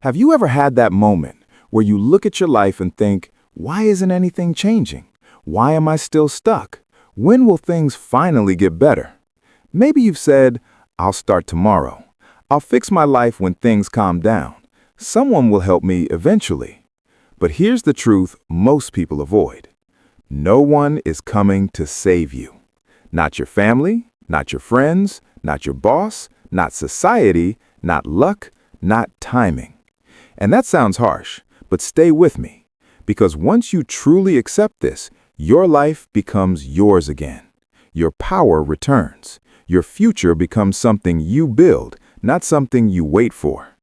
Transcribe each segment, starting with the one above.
Have you ever had that moment where you look at your life and think, why isn't anything changing? Why am I still stuck? When will things finally get better? Maybe you've said, I'll start tomorrow. I'll fix my life when things calm down. Someone will help me eventually. But here's the truth most people avoid. No one is coming to save you. Not your family, not your friends, not your boss, not society, not luck, not timing. And that sounds harsh, but stay with me. Because once you truly accept this, your life becomes yours again. Your power returns. Your future becomes something you build, not something you wait for.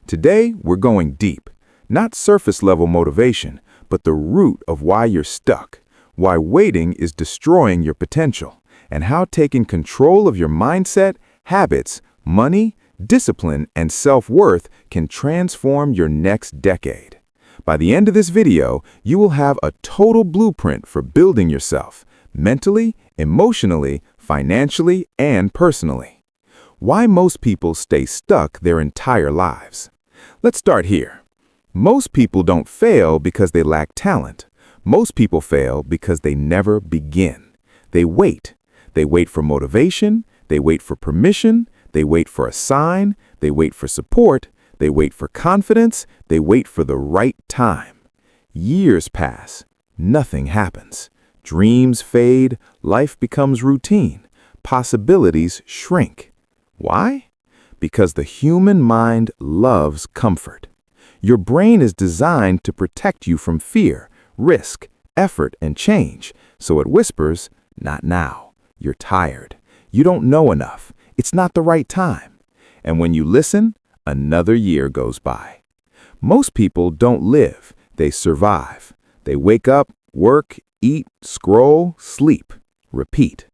Today, we're going deep. Not surface-level motivation, but the root of why you're stuck, why waiting is destroying your potential, and how taking control of your mindset, habits, money, discipline, and self-worth can transform your next decade. By the end of this video, you will have a total blueprint for building yourself, mentally, emotionally, financially, and personally. Why most people stay stuck their entire lives. Let's start here. Most people don't fail because they lack talent. Most people fail because they never begin. They wait. They wait for motivation. They wait for permission. They wait for a sign. They wait for support. They wait for confidence. They wait for the right time. Years pass. Nothing happens. Dreams fade. Life becomes routine. Possibilities shrink. Why? Because the human mind loves comfort. Your brain is designed to protect you from fear, risk, effort, and change. So it whispers, not now. You're tired. You don't know enough. It's not the right time. And when you listen, another year goes by. Most people don't live. They survive. They wake up, work, eat, scroll, sleep, repeat.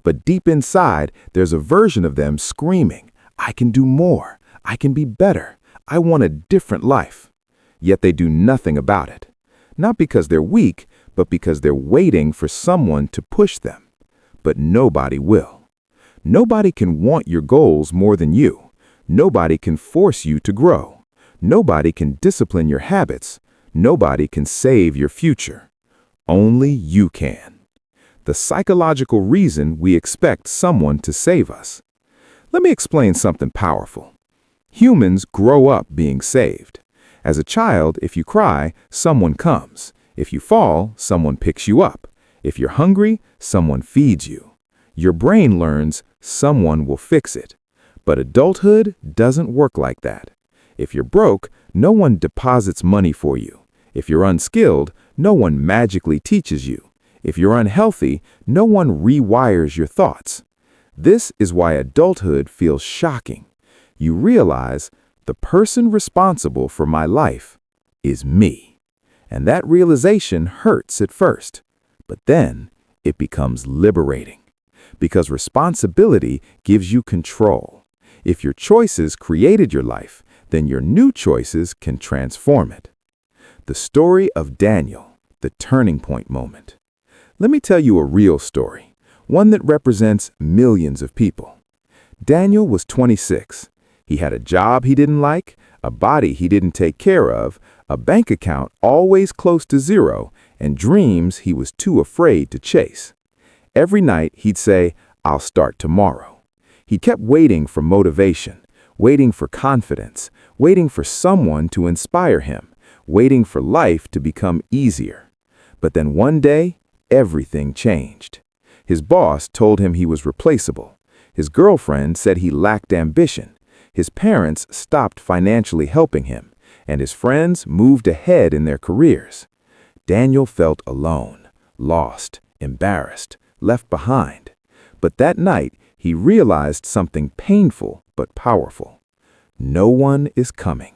But deep inside, there's a version of them screaming, I can do more. I can be better. I want a different life. Yet they do nothing about it. Not because they're weak, but because they're waiting for someone to push them. But nobody will. Nobody can want your goals more than you. Nobody can force you to grow. Nobody can discipline your habits. Nobody can save your future. Only you can. The psychological reason we expect someone to save us. Let me explain something powerful. Humans grow up being saved. As a child, if you cry, someone comes. If you fall, someone picks you up. If you're hungry, someone feeds you. Your brain learns someone will fix it. But adulthood doesn't work like that. If you're broke, no one deposits money for you. If you're unskilled, no one magically teaches you. If you're unhealthy, no one rewires your thoughts. This is why adulthood feels shocking. You realize the person responsible for my life is me. And that realization hurts at first, but then it becomes liberating. Because responsibility gives you control. If your choices created your life, then your new choices can transform it. The story of Daniel, the turning point moment. Let me tell you a real story, one that represents millions of people. Daniel was 26. He had a job he didn't like, a body he didn't take care of, a bank account always close to zero, and dreams he was too afraid to chase. Every night he'd say, I'll start tomorrow. He kept waiting for motivation, waiting for confidence, waiting for someone to inspire him, waiting for life to become easier. But then one day, everything changed. His boss told him he was replaceable. His girlfriend said he lacked ambition. His parents stopped financially helping him, and his friends moved ahead in their careers. Daniel felt alone, lost, embarrassed, left behind. But that night, he realized something painful but powerful. No one is coming.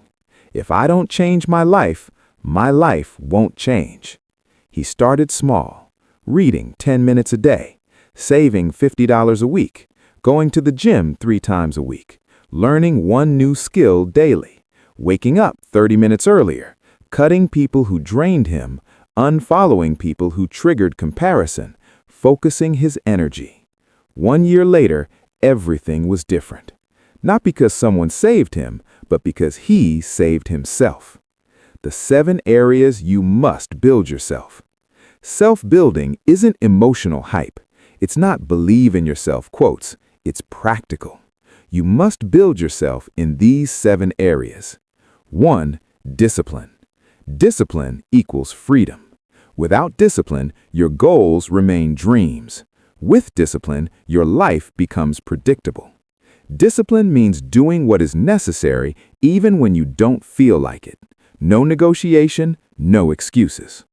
If I don't change my life won't change. He started small, reading 10 minutes a day, saving $50 a week, going to the gym 3 times a week, learning one new skill daily, waking up 30 minutes earlier, cutting people who drained him, unfollowing people who triggered comparison, focusing his energy. 1 year later, everything was different. Not because someone saved him, but because he saved himself. The 7 areas you must build yourself. Self-building isn't emotional hype. It's not believe in yourself quotes. It's practical. You must build yourself in these 7 areas. 1. Discipline. Discipline equals freedom. Without discipline, your goals remain dreams. With discipline, your life becomes predictable. Discipline means doing what is necessary even when you don't feel like it. No negotiation, no excuses.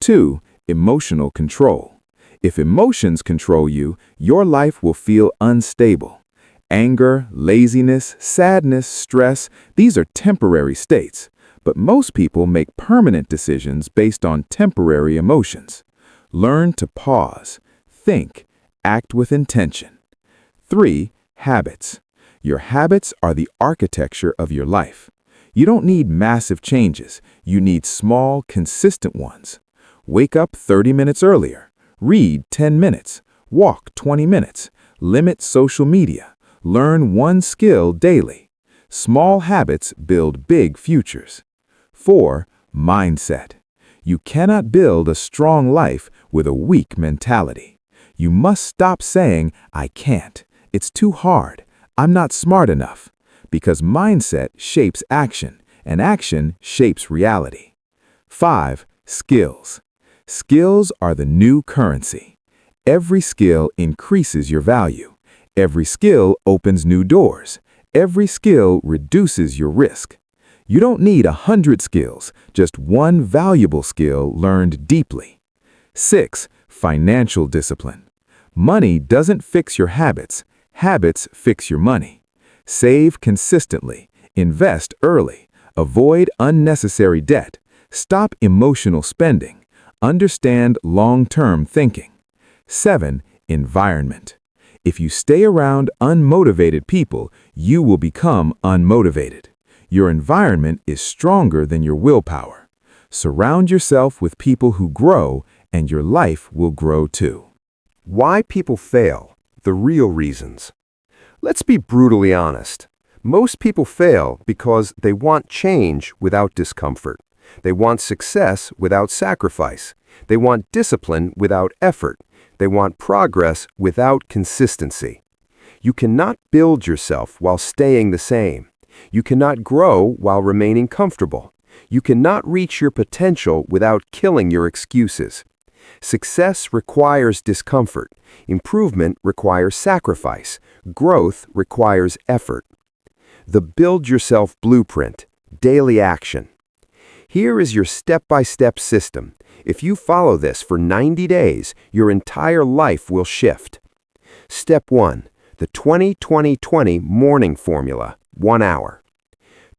2. Emotional control. If emotions control you, your life will feel unstable. Anger, laziness, sadness, stress, these are temporary states. But most people make permanent decisions based on temporary emotions. Learn to pause, think, act with intention. 3. Habits. Your habits are the architecture of your life. You don't need massive changes. You need small, consistent ones. Wake up 30 minutes earlier. Read 10 minutes. Walk 20 minutes. Limit social media. Learn one skill daily. Small habits build big futures. 4. Mindset. You cannot build a strong life with a weak mentality. You must stop saying, I can't. It's too hard. I'm not smart enough. Because mindset shapes action, and action shapes reality. 5. Skills. Skills are the new currency. Every skill increases your value. Every skill opens new doors. Every skill reduces your risk. You don't need 100 skills, just one valuable skill learned deeply. 6. Financial discipline. Money doesn't fix your habits. Habits fix your money. Save consistently. Invest early. Avoid unnecessary debt. Stop emotional spending. Understand long-term thinking. 7. Environment. If you stay around unmotivated people, you will become unmotivated. Your environment is stronger than your willpower. Surround yourself with people who grow, and your life will grow too. Why people fail, the real reasons. Let's be brutally honest. Most people fail because they want change without discomfort. They want success without sacrifice. They want discipline without effort. They want progress without consistency. You cannot build yourself while staying the same. You cannot grow while remaining comfortable. You cannot reach your potential without killing your excuses. Success requires discomfort. Improvement requires sacrifice. Growth requires effort. The Build Yourself Blueprint, Daily Action. Here is your step-by-step system. If you follow this for 90 days, your entire life will shift. Step 1. The 20-20-20 Morning Formula, 1 hour.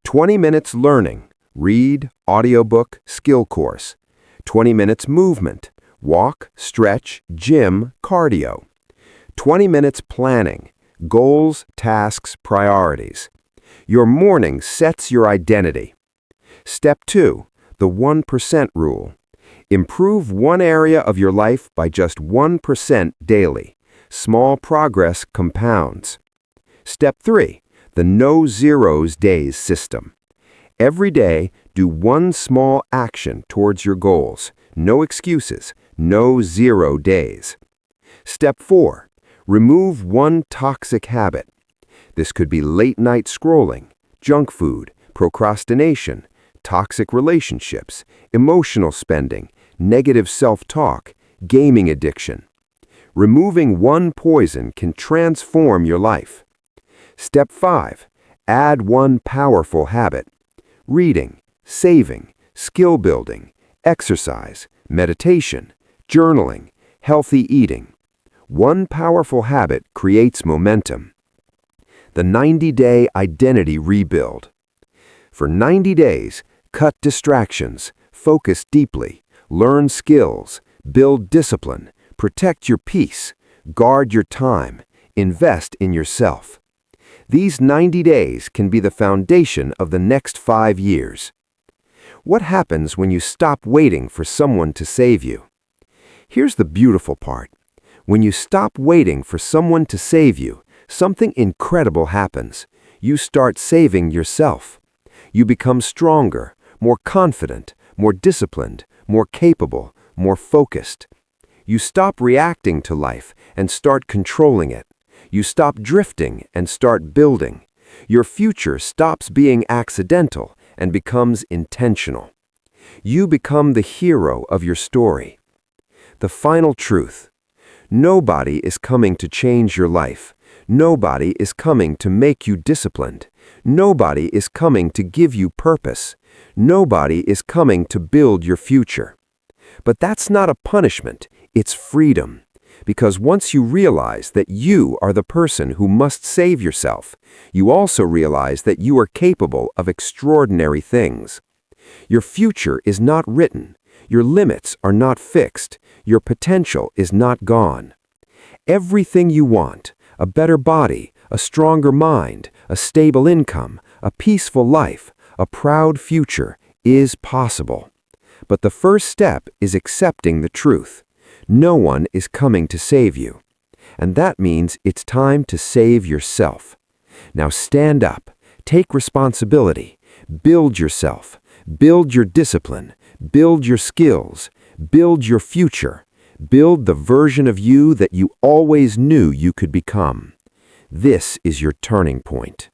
20 minutes learning, read, audiobook, skill course. 20 minutes movement, walk, stretch, gym, cardio. 20 minutes planning, goals, tasks, priorities. Your morning sets your identity. Step 2. The 1% rule. Improve one area of your life by just 1% daily. Small progress compounds. Step 3. The No Zeros Days system. Every day, do one small action towards your goals. No excuses. No 0 days. Step 4. Remove one toxic habit. This could be late-night scrolling, junk food, procrastination, toxic relationships, emotional spending, negative self-talk, gaming addiction. Removing one poison can transform your life. Step 5. Add one powerful habit. Reading, saving, skill building, exercise, meditation, journaling, healthy eating. One powerful habit creates momentum. The 90-day identity rebuild. For 90 days, cut distractions, focus deeply, learn skills, build discipline, protect your peace, guard your time, invest in yourself. These 90 days can be the foundation of the next 5 years. What happens when you stop waiting for someone to save you? Here's the beautiful part. When you stop waiting for someone to save you, something incredible happens. You start saving yourself. You become stronger, more confident, more disciplined, more capable, more focused. You stop reacting to life and start controlling it. You stop drifting and start building. Your future stops being accidental and becomes intentional. You become the hero of your story. The final truth: nobody is coming to change your life. Nobody is coming to make you disciplined. Nobody is coming to give you purpose. Nobody is coming to build your future. But that's not a punishment, it's freedom. Because once you realize that you are the person who must save yourself, you also realize that you are capable of extraordinary things. Your future is not written. Your limits are not fixed. Your potential is not gone. Everything you want, a better body, a stronger mind, a stable income, a peaceful life, a proud future, is possible. But the first step is accepting the truth. No one is coming to save you. And that means it's time to save yourself. Now stand up, take responsibility, build yourself, build your discipline, build your skills, build your future, build the version of you that you always knew you could become. This is your turning point.